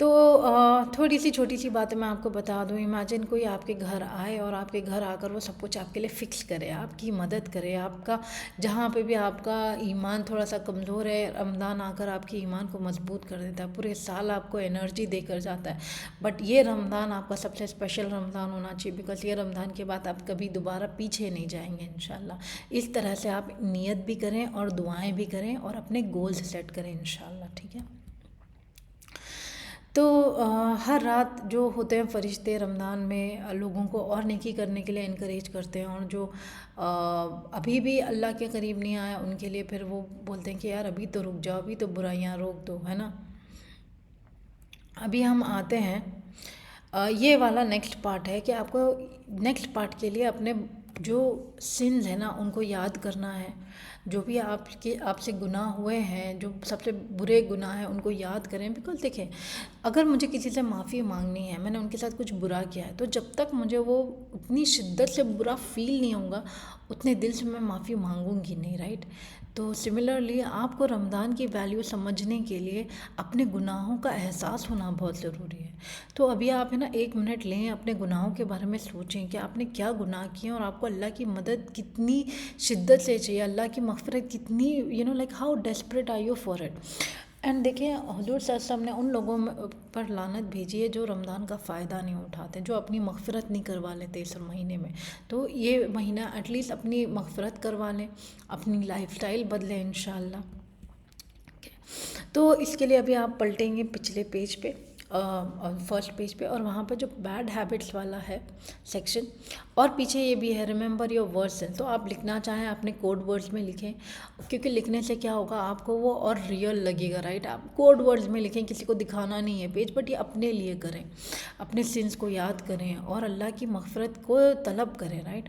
تو تھوڑی سی چھوٹی سی باتیں میں آپ کو بتا دوں. امیجن کوئی آپ کے گھر آئے اور آپ کے گھر آ کر وہ سب کچھ آپ کے لیے فکس کرے, آپ کی مدد کرے, آپ کا جہاں پہ بھی آپ کا ایمان تھوڑا سا کمزور ہے, رمضان آ کر آپ کے ایمان کو مضبوط کر دیتا ہے, پورے سال آپ کو انرجی دے کر جاتا ہے. بٹ یہ رمضان آپ کا سب سے اسپیشل رمضان ہونا چاہیے, بیکاز یہ رمضان کے بعد آپ کبھی دوبارہ پیچھے نہیں جائیں گے انشاءاللہ. اس طرح سے آپ نیت بھی کریں اور دعائیں بھی کریں اور اپنے گولز سیٹ کریں انشاءاللہ. ٹھیک ہے. تو ہر رات جو ہوتے ہیں فرشتے رمضان میں لوگوں کو اور نیکی کرنے کے لیے انکریج کرتے ہیں, اور جو ابھی بھی اللہ کے قریب نہیں آیا ان کے لیے پھر وہ بولتے ہیں کہ یار ابھی تو رک جاؤ, ابھی تو برائیاں روک دو, ہے نا. ابھی ہم آتے ہیں, یہ والا نیکسٹ پارٹ ہے کہ آپ کو نیکسٹ پارٹ کے لیے اپنے جو سنز ہیں نا ان کو یاد کرنا ہے. جو بھی آپ سے گناہ ہوئے ہیں, جو سب سے برے گناہ ہیں ان کو یاد کریں. بیکاز دیکھیں, اگر مجھے کسی سے معافی مانگنی ہے, میں نے ان کے ساتھ کچھ برا کیا ہے, تو جب تک مجھے وہ اتنی شدت سے برا فیل نہیں ہوگا اتنے دل سے میں معافی مانگوں گی نہیں, رائٹ. تو سملرلی آپ کو رمضان کی ویلیو سمجھنے کے لیے اپنے گناہوں کا احساس ہونا بہت ضروری ہے. تو ابھی آپ ہے نا 1 منٹ لیں, اپنے گناہوں کے بارے میں سوچیں کہ آپ نے کیا گناہ کیے اور آپ کو اللہ کی مدد کتنی شدت سے چاہیے, اللہ کی مغفرت کتنی, like how desperate are you for it. And دیکھیں حضور صلی اللہ علیہ وسلم نے ان لوگوں پر لعنت بھیجی ہے جو رمضان کا فائدہ نہیں اٹھاتے, جو اپنی مغفرت نہیں کروا لیتے اس مہینے میں. تو یہ مہینہ ایٹ لیسٹ اپنی مغفرت کروا لیں, اپنی لائف سٹائل بدلیں انشاءاللہ. تو اس کے لیے ابھی آپ پلٹیں گے پچھلے پیج پہ, فرسٹ پیج پہ, اور وہاں پہ جو بیڈ ہیبٹس والا ہے سیکشن, اور پیچھے یہ بھی ہے ریممبر یور ورڈس. تو آپ لکھنا چاہیں اپنے کوڈ ورڈز میں لکھیں, کیونکہ لکھنے سے کیا ہوگا آپ کو وہ اور ریئل لگے گا, رائٹ. آپ کوڈ ورڈز میں لکھیں, کسی کو دکھانا نہیں ہے پیج, بٹ یہ اپنے لیے کریں, اپنے سنس کو یاد کریں اور اللہ کی مغفرت کو طلب کریں, رائٹ.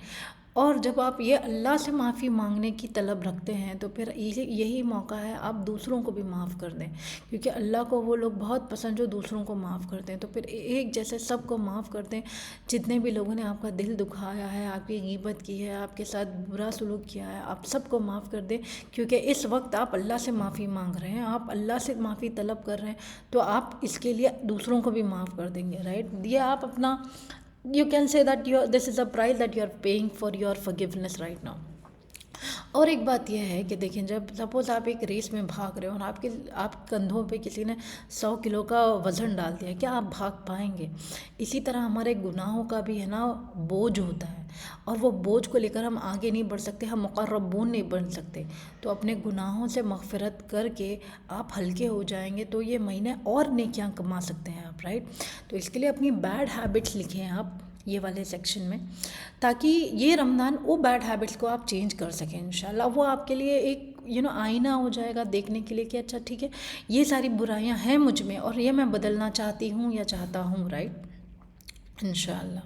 اور جب آپ یہ اللہ سے معافی مانگنے کی طلب رکھتے ہیں تو پھر یہی موقع ہے آپ دوسروں کو بھی معاف کر دیں, کیونکہ اللہ کو وہ لوگ بہت پسند جو دوسروں کو معاف کرتے ہیں. تو پھر ایک جیسے سب کو معاف کر دیں, جتنے بھی لوگوں نے آپ کا دل دکھایا ہے, آپ کی غیبت کی ہے, آپ کے ساتھ برا سلوک کیا ہے, آپ سب کو معاف کر دیں. کیونکہ اس وقت آپ اللہ سے معافی مانگ رہے ہیں, آپ اللہ سے معافی طلب کر رہے ہیں, تو آپ اس کے لیے دوسروں کو بھی معاف کر دیں گے, رائٹ. یہ آپ اپنا you can say that this is a price that you are paying for your forgiveness right now. اور ایک بات یہ ہے کہ دیکھیں, جب سپوز آپ ایک ریس میں بھاگ رہے ہو اور آپ کندھوں پہ کسی نے 100 کلو کا وزن ڈال دیا, کیا آپ بھاگ پائیں گے؟ اسی طرح ہمارے گناہوں کا بھی ہے نا بوجھ ہوتا ہے, اور وہ بوجھ کو لے کر ہم آگے نہیں بڑھ سکتے, ہم مقربون نہیں بن سکتے. تو اپنے گناہوں سے مغفرت کر کے آپ ہلکے ہو جائیں گے, تو یہ مہینے اور نیکیاں کما سکتے ہیں آپ, رائٹ. تو اس کے لیے اپنی بیڈ ہیبٹس لکھیں آپ یہ والے سیکشن میں, تاکہ یہ رمضان وہ بیڈ ہیبٹس کو آپ چینج کر سکیں انشاءاللہ. وہ آپ کے لیے ایک آئینہ ہو جائے گا دیکھنے کے لیے کہ اچھا ٹھیک ہے, یہ ساری برائیاں ہیں مجھ میں اور یہ میں بدلنا چاہتی ہوں یا چاہتا ہوں, رائٹ, انشاءاللہ.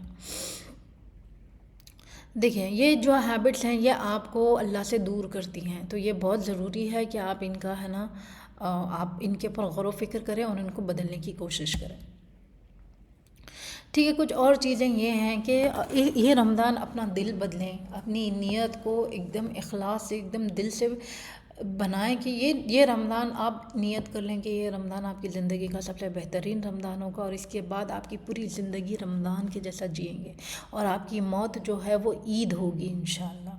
دیکھیں یہ جو ہیبٹس ہیں یہ آپ کو اللہ سے دور کرتی ہیں, تو یہ بہت ضروری ہے کہ آپ ان کا ہے نا آپ ان کے اوپر غور و فکر کریں اور ان کو بدلنے کی کوشش کریں. ٹھیک ہے. کچھ اور چیزیں یہ ہیں کہ یہ رمضان اپنا دل بدلیں, اپنی نیت کو ایک دم اخلاص سے ایک دم دل سے بنائیں کہ یہ رمضان آپ نیت کر لیں کہ یہ رمضان آپ کی زندگی کا سب سے بہترین رمضان ہوگا, اور اس کے بعد آپ کی پوری زندگی رمضان کے جیسا جئیں گے, اور آپ کی موت جو ہے وہ عید ہوگی انشاءاللہ.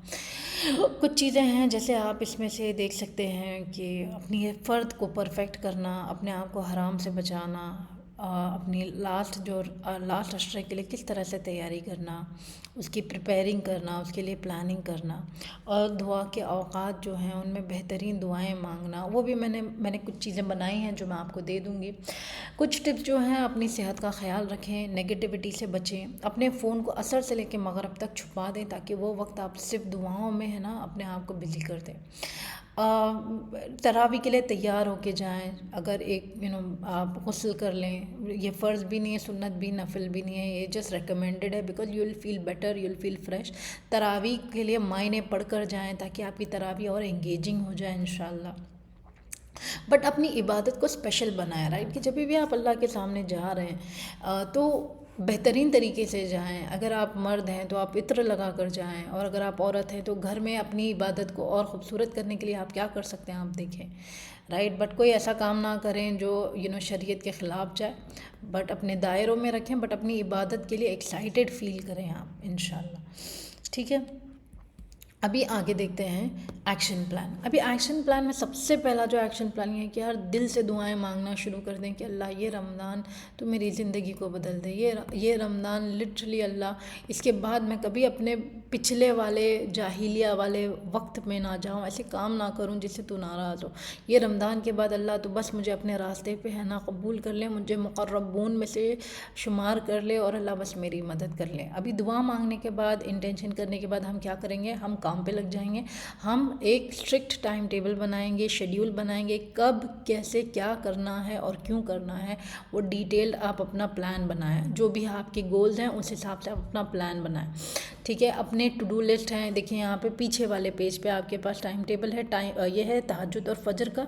کچھ چیزیں ہیں جیسے آپ اس میں سے دیکھ سکتے ہیں کہ اپنی فرد کو پرفیکٹ کرنا, اپنے آپ کو حرام سے بچانا, اپنی لاسٹ عشرے کے لیے کس طرح سے تیاری کرنا, اس کی پریپیرنگ کرنا, اس کے لیے پلاننگ کرنا, اور دعا کے اوقات جو ہیں ان میں بہترین دعائیں مانگنا. وہ بھی میں نے کچھ چیزیں بنائی ہیں جو میں آپ کو دے دوں گی. کچھ ٹپس جو ہیں, اپنی صحت کا خیال رکھیں, نگیٹیوٹی سے بچیں, اپنے فون کو عصر سے لے کے مغرب تک چھپا دیں تاکہ وہ وقت آپ صرف دعاؤں میں ہے نا اپنے آپ کو بزی کر دیں. تراویح کے لیے تیار ہو کے جائیں, اگر ایک آپ غسل کر لیں, یہ فرض بھی نہیں ہے, سنت بھی, نفل بھی نہیں ہے, یہ جسٹ ریکمینڈڈ ہے because you will feel better, you will feel fresh. تراویح کے لیے معنی پڑھ کر جائیں تاکہ آپ کی تراویح اور انگیجنگ ہو جائے انشاءاللہ. بٹ اپنی عبادت کو اسپیشل بنائیں, رائٹ, کہ جب بھی آپ اللہ کے سامنے جا رہے ہیں تو بہترین طریقے سے جائیں. اگر آپ مرد ہیں تو آپ عطر لگا کر جائیں، اور اگر آپ عورت ہیں تو گھر میں اپنی عبادت کو اور خوبصورت کرنے کے لیے آپ کیا کر سکتے ہیں آپ دیکھیں، رائٹ. بٹ کوئی ایسا کام نہ کریں جو شریعت کے خلاف جائے، بٹ اپنے دائروں میں رکھیں، بٹ اپنی عبادت کے لیے ایکسائٹیڈ فیل کریں آپ انشاءاللہ. ٹھیک ہے. ابھی آگے دیکھتے ہیں ایکشن پلان. ابھی ایکشن پلان میں سب سے پہلا جو ایکشن پلان یہ ہے کہ ہر دل سے دعائیں مانگنا شروع کر دیں کہ اللہ یہ رمضان تو میری زندگی کو بدل دے. یہ رمضان لٹرلی اللہ اس کے بعد میں کبھی اپنے پچھلے والے جاہلیہ والے وقت میں نہ جاؤں، ایسے کام نہ کروں جس سے تو ناراض ہو. یہ رمضان کے بعد اللہ تو بس مجھے اپنے راستے پہ ہے نا قبول کر لے، مجھے مقربون میں سے شمار کر لے، اور اللہ بس میری مدد کر لے. ابھی دعا مانگنے کے بعد، انٹینشن کرنے کے بعد ہم کیا کریں گے؟ ہم کام پہ لگ جائیں گے. ہم ایک اسٹرکٹ ٹائم ٹیبل بنائیں گے، شیڈیول بنائیں گے، کب کیسے کیا کرنا ہے اور کیوں کرنا ہے، وہ ڈیٹیلڈ آپ اپنا پلان بنائیں. جو بھی آپ کے گولز ہیں اس حساب سے آپ اپنا پلان بنائیں. ٹھیک ہے. اپنے ٹو ڈو لسٹ ہیں، دیکھیں یہاں پہ پیچھے والے پیج پہ آپ کے پاس ٹائم ٹیبل ہے. یہ ہے تہجد اور فجر کا،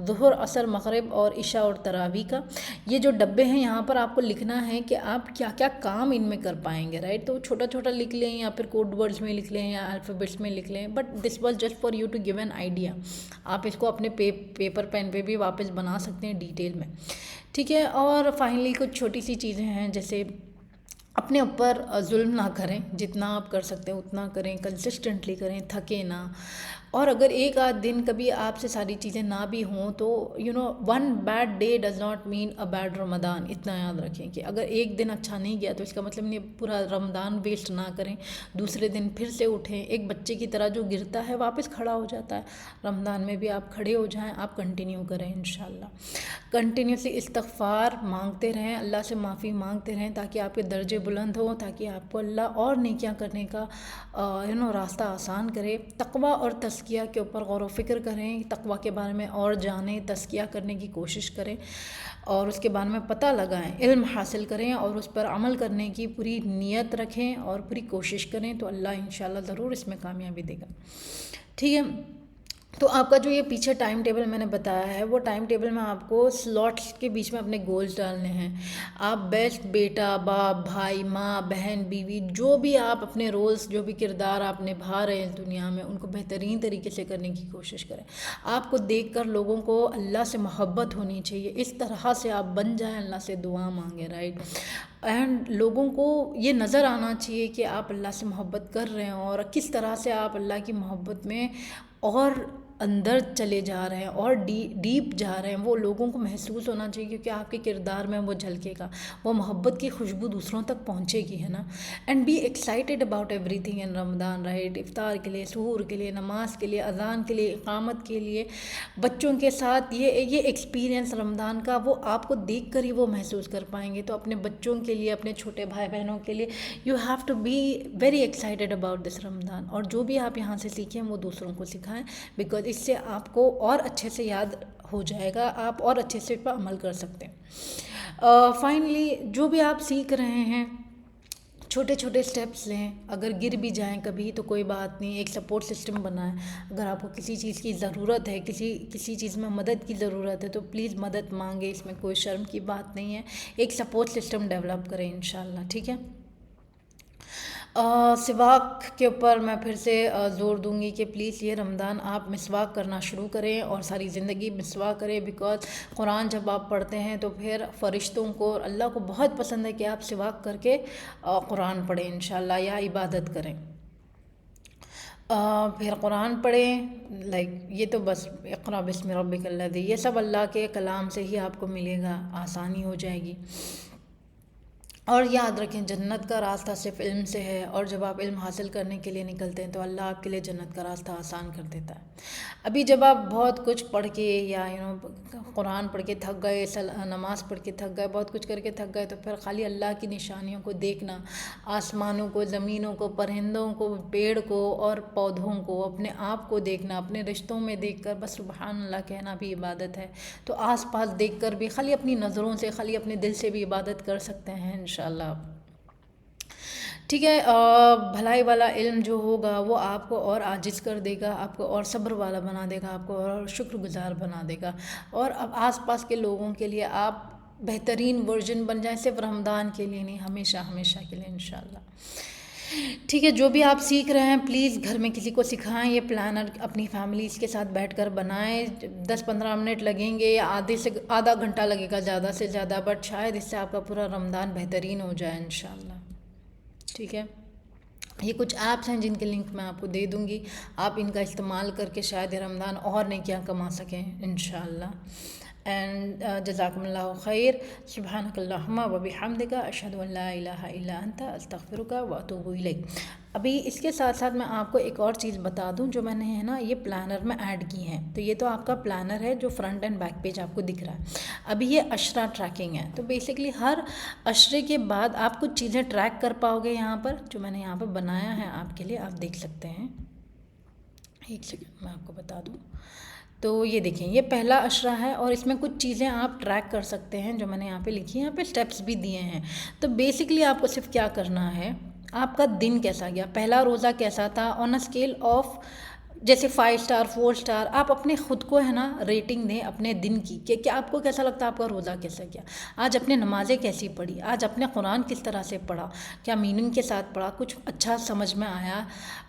ظہر، عصر، مغرب اور عشاء اور تراویح کا. یہ جو ڈبے ہیں یہاں پر آپ کو لکھنا ہے کہ آپ کیا کیا کام ان میں کر پائیں گے، رائٹ. تو چھوٹا چھوٹا لکھ لیں، یا پھر کوڈ ورڈز میں لکھ لیں، یا الفابیٹس میں لکھ لیں، but this was just for you to give an idea. آپ اس کو اپنے پیپر پین پہ بھی واپس بنا سکتے ہیں ڈیٹیل میں. ٹھیک ہے. اور فائنلی کچھ چھوٹی سی چیزیں ہیں، جیسے اپنے اوپر ظلم نہ کریں، جتنا آپ کر سکتے ہیں اتنا کریں، کنسسٹنٹلی کریں، تھکیں نہ. اور اگر ایک آدھ دن کبھی آپ سے ساری چیزیں نہ بھی ہوں تو one bad day does not mean a bad Ramadan. اتنا یاد رکھیں کہ اگر ایک دن اچھا نہیں گیا تو اس کا مطلب نہیں پورا رمضان ویسٹ نہ کریں. دوسرے دن پھر سے اٹھیں، ایک بچے کی طرح جو گرتا ہے واپس کھڑا ہو جاتا ہے. رمضان میں بھی آپ کھڑے ہو جائیں، آپ کنٹینیو کریں انشاءاللہ. کنٹینیوسلی استغفار مانگتے رہیں، اللہ سے معافی مانگتے رہیں، تاکہ آپ کے درجے بلند ہوں، تاکہ آپ کو اللہ اور نیکیاں کرنے کا راستہ آسان کرے. تقوی اور تزکیہ کے اوپر غور و فکر کریں، تقوی کے بارے میں اور جانیں، تزکیہ کرنے کی کوشش کریں، اور اس کے بارے میں پتہ لگائیں، علم حاصل کریں، اور اس پر عمل کرنے کی پوری نیت رکھیں اور پوری کوشش کریں، تو اللہ انشاءاللہ ضرور اس میں کامیابی دے گا. ٹھیک ہے. تو آپ کا جو یہ پیچھے ٹائم ٹیبل میں نے بتایا ہے، وہ ٹائم ٹیبل میں آپ کو سلاٹس کے بیچ میں اپنے گولز ڈالنے ہیں. آپ بیسٹ بیٹا، باپ، بھائی، ماں، بہن، بیوی، جو بھی آپ اپنے رولز، جو بھی کردار آپ نبھا رہے ہیں اس دنیا میں، ان کو بہترین طریقے سے کرنے کی کوشش کریں. آپ کو دیکھ کر لوگوں کو اللہ سے محبت ہونی چاہیے. اس طرح سے آپ بن جائیں، اللہ سے دعا مانگیں، رائٹ. اینڈ لوگوں کو یہ نظر آنا چاہیے کہ آپ اللہ سے محبت کر رہے ہیں، اور کس طرح سے آپ اللہ کی محبت میں اور اندر چلے جا رہے ہیں اور ڈیپ جا رہے ہیں. وہ لوگوں کو محسوس ہونا چاہیے، کیونکہ آپ کے کردار میں وہ جھلکے گا، وہ محبت کی خوشبو دوسروں تک پہنچے گی، ہے نا. And be excited about everything in Ramzan, right. افطار کے لیے، سحور کے لیے، نماز کے لیے، اذان کے لیے، اقامت کے لیے، بچوں کے ساتھ یہ ایکسپیرینس رمضان کا وہ آپ کو دیکھ کر ہی وہ محسوس کر پائیں گے. تو اپنے بچوں کے لیے، اپنے چھوٹے بھائی بہنوں کے لیے you have to be very excited about this Ramadan. اور جو بھی آپ یہاں سے سیکھیں وہ دوسروں کو سکھائیں، بیکاز اس سے آپ کو اور اچھے سے یاد ہو جائے گا، آپ اور اچھے سے پر عمل کر سکتے ہیں. فائنلی جو بھی آپ سیکھ رہے ہیں چھوٹے چھوٹے سٹیپس لیں. اگر گر بھی جائیں کبھی تو کوئی بات نہیں، ایک سپورٹ سسٹم بنائیں. اگر آپ کو کسی چیز کی ضرورت ہے، کسی چیز میں مدد کی ضرورت ہے تو پلیز مدد مانگیں، اس میں کوئی شرم کی بات نہیں ہے. ایک سپورٹ سسٹم ڈیولپ کریں انشاءاللہ. ٹھیک ہے. سواک کے اوپر میں پھر سے زور دوں گی کہ پلیز یہ رمضان آپ مسواک کرنا شروع کریں اور ساری زندگی مسواک کریں، بیکاز قرآن جب آپ پڑھتے ہیں تو پھر فرشتوں کو، اللہ کو بہت پسند ہے کہ آپ سواک کر کے قرآن پڑھیں انشاءاللہ، یا عبادت کریں. پھر قرآن پڑھیں، یہ تو بس اقرأ بسم ربک الذی، یہ سب اللہ کے کلام سے ہی آپ کو ملے گا، آسانی ہو جائے گی. اور یاد رکھیں جنت کا راستہ صرف علم سے ہے، اور جب آپ علم حاصل کرنے کے لیے نکلتے ہیں تو اللہ آپ کے لیے جنت کا راستہ آسان کر دیتا ہے. ابھی جب آپ بہت کچھ پڑھ کے یا قرآن پڑھ کے تھک گئے، نماز پڑھ کے تھک گئے، بہت کچھ کر کے تھک گئے، تو پھر خالی اللہ کی نشانیوں کو دیکھنا، آسمانوں کو، زمینوں کو، پرندوں کو، پیڑ کو اور پودوں کو، اپنے آپ کو دیکھنا، اپنے رشتوں میں دیکھ کر بس سبحان اللہ کہنا بھی عبادت ہے. تو آس پاس دیکھ کر بھی خالی اپنی نظروں سے، خالی اپنے دل سے بھی عبادت کر سکتے ہیں انشاءاللہ. ٹھیک ہے. بھلائی والا علم جو ہوگا وہ آپ کو اور عاجز کر دے گا، آپ کو اور صبر والا بنا دے گا، آپ کو اور شکر گزار بنا دے گا. اور اب آس پاس کے لوگوں کے لیے آپ بہترین ورژن بن جائیں، صرف رمضان کے لیے نہیں، ہمیشہ ہمیشہ کے لیے انشاءاللہ۔ ٹھیک ہے، جو بھی آپ سیکھ رہے ہیں پلیز گھر میں کسی کو سکھائیں، یہ پلانر اپنی فیملیز کے ساتھ بیٹھ کر بنائیں، 10-15 منٹ لگیں گے یا آدھا گھنٹہ لگے گا زیادہ سے زیادہ، بٹ شاید اس سے آپ کا پورا رمضان بہترین ہو جائے انشاءاللہ۔ ٹھیک ہے، یہ کچھ ایپس ہیں جن کے لنک میں آپ کو دے دوں گی، آپ ان کا استعمال کر کے شاید یہ رمضان اور نیکیاں کما سکیں انشاءاللہ۔ اینڈ جزاکم اللہ خیر، سبحانک اللہم و بحمدک، اشہد ان لا الہ الا انت، استغفرک و اتوب الیک۔ ابھی اس کے ساتھ ساتھ میں آپ کو ایک اور چیز بتا دوں جو میں نے ہے نا یہ پلانر میں ایڈ کی ہیں، تو یہ تو آپ کا پلانر ہے جو فرنٹ اینڈ بیک پیج آپ کو دکھ رہا ہے۔ ابھی یہ عشرہ ٹریکنگ ہے، تو بیسکلی ہر عشرے کے بعد آپ کچھ چیزیں ٹریک کر پاؤ گے یہاں پر، جو میں نے یہاں پر بنایا ہے آپ کے لیے، آپ دیکھ سکتے ہیں۔ ایک سیکنڈ میں آپ کو بتا دوں، تو یہ دیکھیں یہ پہلا عشرہ ہے اور اس میں کچھ چیزیں آپ ٹریک کر سکتے ہیں جو میں نے یہاں پہ لکھی ہیں، یہاں پہ سٹیپس بھی دیے ہیں۔ تو بیسکلی آپ کو صرف کیا کرنا ہے، آپ کا دن کیسا گیا، پہلا روزہ کیسا تھا، آن اے اسکیل آف جیسے 5 اسٹار 4 اسٹار، آپ اپنے خود کو ہے نا ریٹنگ دیں اپنے دن کی کہ کیا آپ کو کیسا لگتا ہے آپ کا روزہ کیسا گیا، آج اپنے نمازیں کیسی پڑھی، آج اپنے قرآن کس طرح سے پڑھا، کیا میننگ کے ساتھ پڑھا، کچھ اچھا سمجھ میں آیا،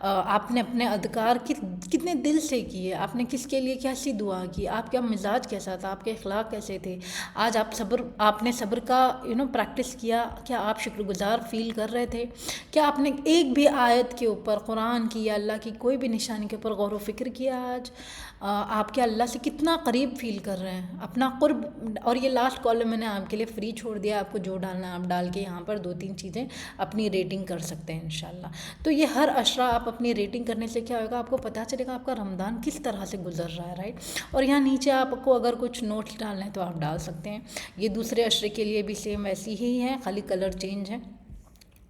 آپ نے اپنے اذکار کتنے دل سے کیے، آپ نے کس کے لیے کیسی دعا کی، آپ کا مزاج کیسا تھا، آپ کے اخلاق کیسے تھے، آج آپ نے صبر کا پریکٹس کیا، کیا آپ شکر گزار فیل کر رہے تھے، کیا آپ نے ایک بھی آیت کے اوپر قرآن کی یا اللہ کی کوئی بھی نشانی کے اوپر غور و فکر کیا، آج آپ کے اللہ سے کتنا قریب فیل کر رہے ہیں، اپنا قرب۔ اور یہ لاسٹ کالم میں نے آپ کے لیے فری چھوڑ دیا، آپ کو جو ڈالنا ہے آپ ڈال کے یہاں پر 2-3 چیزیں اپنی ریٹنگ کر سکتے ہیں انشاءاللہ۔ تو یہ ہر عشرہ آپ اپنی ریٹنگ کرنے سے کیا ہوگا، آپ کو پتہ چلے گا آپ کا رمضان کس طرح سے گزر رہا ہے، رائٹ۔ اور یہاں نیچے آپ کو اگر کچھ نوٹس ڈالنے ہیں تو آپ ڈال سکتے ہیں، یہ دوسرے عشرے کے لیے بھی سیم ایسی ہی ہے، خالی کلر چینج ہے،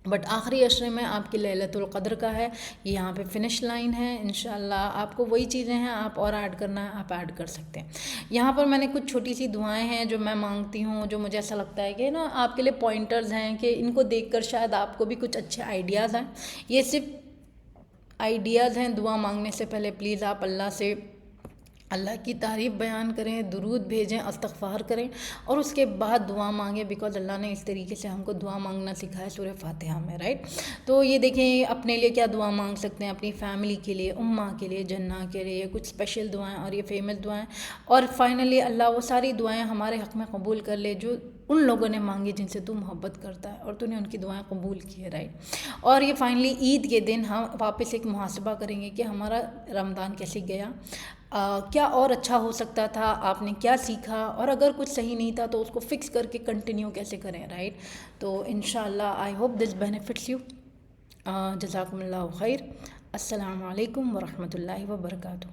بٹ آخری عشرے میں آپ کی لیلۃ القدر کا ہے، یہ یہاں پہ فنش لائن ہے انشاءاللہ۔ آپ کو وہی چیزیں ہیں، آپ اور ایڈ کرنا ہے آپ ایڈ کر سکتے ہیں۔ یہاں پر میں نے کچھ چھوٹی سی دعائیں ہیں جو میں مانگتی ہوں، جو مجھے ایسا لگتا ہے کہ نا آپ کے لیے پوائنٹرز ہیں کہ ان کو دیکھ کر شاید آپ کو بھی کچھ اچھے آئیڈیاز ہیں۔ یہ صرف آئیڈیاز ہیں، دعا مانگنے سے پہلے پلیز آپ اللہ سے اللہ کی تعریف بیان کریں، درود بھیجیں، استغفار کریں اور اس کے بعد دعا مانگیں، بیکاز اللہ نے اس طریقے سے ہم کو دعا مانگنا سکھایا سورہ فاتحہ میں، رائٹ۔ تو یہ دیکھیں اپنے لیے کیا دعا مانگ سکتے ہیں، اپنی فیملی کے لیے، امہ کے لیے، جنہ کے لیے، کچھ اسپیشل دعائیں اور یہ فیمس دعائیں، اور فائنلی اللہ وہ ساری دعائیں ہمارے حق میں قبول کر لے جو ان لوگوں نے مانگی جن سے تو محبت کرتا ہے اور تو نے ان کی دعائیں قبول کی ہے، رائٹ۔ اور یہ فائنلی عید کے دن ہم واپس ایک محاسبہ کریں گے کہ ہمارا رمضان کیسے گیا، کیا اور اچھا ہو سکتا تھا، آپ نے کیا سیکھا، اور اگر کچھ صحیح نہیں تھا تو اس کو فکس کر کے کنٹینیو کیسے کریں، رائٹ۔ تو انشاءاللہ I hope this benefits you, جزاکم اللہ خیر، السلام علیکم ورحمۃ اللہ وبرکاتہ۔